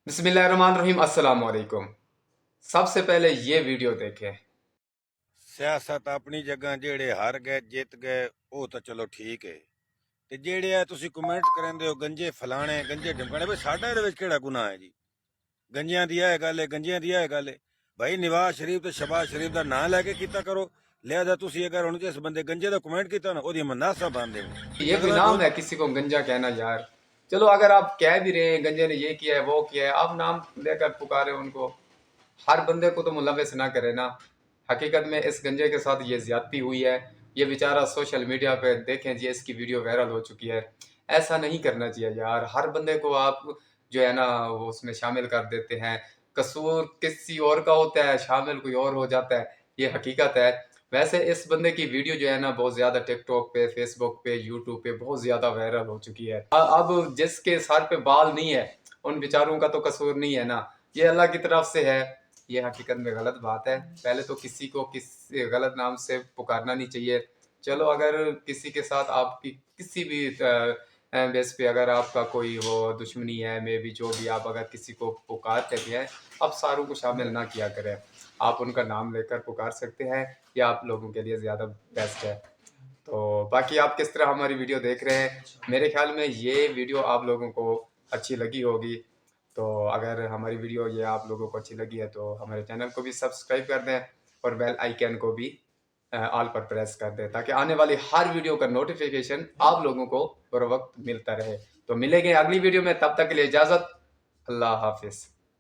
बिस्मिल्लाहिर्रहमानिर्रहीम। अस्सलाम वालेकुम। सबसे पहले ये वीडियो देखें। ਸਿਆਸਤ ਆਪਣੀ ਜਗ੍ਹਾ ਜਿਹੜੇ ਹਾਰ ਗਏ ਜਿੱਤ ਗਏ ਉਹ ਤਾਂ ਚਲੋ ਠੀਕ ਹੈ ਤੇ ਜਿਹੜੇ ਆ ਤੁਸੀਂ ਕਮੈਂਟਸ ਕਰਾਂਦੇ ਹੋ ਗੰਜੇ ਫਲਾਣੇ ਗੰਜੇ ਢਮਕਾਣੇ ਬਈ ਸਾਡਾ ਇਹਦੇ ਵਿੱਚ ਕਿਹੜਾ ਗੁਨਾਹ ਹੈ ਜੀ। ਗੰਜਿਆਂ ਦੀ ਇਹ ਗੱਲ ਹੈ, ਗੰਜਿਆਂ ਦੀ ਇਹ ਗੱਲ ਹੈ। ਭਾਈ ਨਵਾਜ਼ ਸ਼ਰੀਫ ਤੇ ਸ਼ਬਾਜ਼ ਸ਼ਰੀਫ ਦਾ ਨਾਂ ਲੈ ਕੇ ਕੀਤਾ ਕਰੋ। ਲਿਹਾਜ਼ਾ ਤੁਸੀਂ ਅਗਰ ਹੁਣ ਜਿਸ ਬੰਦੇ ਗੰਜੇ ਦਾ ਕਮੈਂਟ ਕੀਤਾ ਨਾ ਉਹਦੀ ਮਨਾਸਾ ਬੰਦੇ ये भी नाम है किसी को गंजा कहना यार। चलो अगर आप कह भी रहे हैं गंजे ने ये किया है वो किया है, आप नाम लेकर पुकारे उनको। हर बंदे को तो मुलविस ना करे ना। हकीकत में इस गंजे के साथ ये ज्यादती हुई है। ये बेचारा सोशल मीडिया पे देखें जी इसकी वीडियो वायरल हो चुकी है। ऐसा नहीं करना चाहिए यार। हर बंदे को आप जो है ना वो उसमें शामिल कर देते हैं। कसूर किसी और का होता है, शामिल कोई और हो जाता है, ये हकीकत है। वैसे इस बंदे की वीडियो जो है ना बहुत ज़्यादा टिक टॉक पे, फेसबुक पे, यूट्यूब पे बहुत ज़्यादा वायरल हो चुकी है। अब जिसके सर पे बाल नहीं है उन बेचारों का तो कसूर नहीं है ना, ये अल्लाह की तरफ से है। ये हकीकत में गलत बात है। पहले तो किसी को किसी गलत नाम से पुकारना नहीं चाहिए। चलो अगर किसी के साथ आपकी किसी भी बेस पे अगर आपका कोई वो दुश्मनी है, मे भी जो भी, आप अगर किसी को पुकारते भी हैं, अब सारों को शामिल ना किया करें। आप उनका नाम लेकर पुकार सकते हैं, ये आप लोगों के लिए ज़्यादा बेस्ट है। तो बाकी आप किस तरह हमारी वीडियो देख रहे हैं, मेरे ख्याल में ये वीडियो आप लोगों को अच्छी लगी होगी। तो अगर हमारी वीडियो ये आप लोगों को अच्छी लगी है तो हमारे चैनल को भी सब्सक्राइब कर दें और बेल आइकन को भी ऑल पर प्रेस कर दें, ताकि आने वाली हर वीडियो का नोटिफिकेशन आप लोगों को बर वक्त मिलता रहे। तो मिलेंगे अगली वीडियो में, तब तक के लिए इजाज़त। अल्लाह हाफिज़।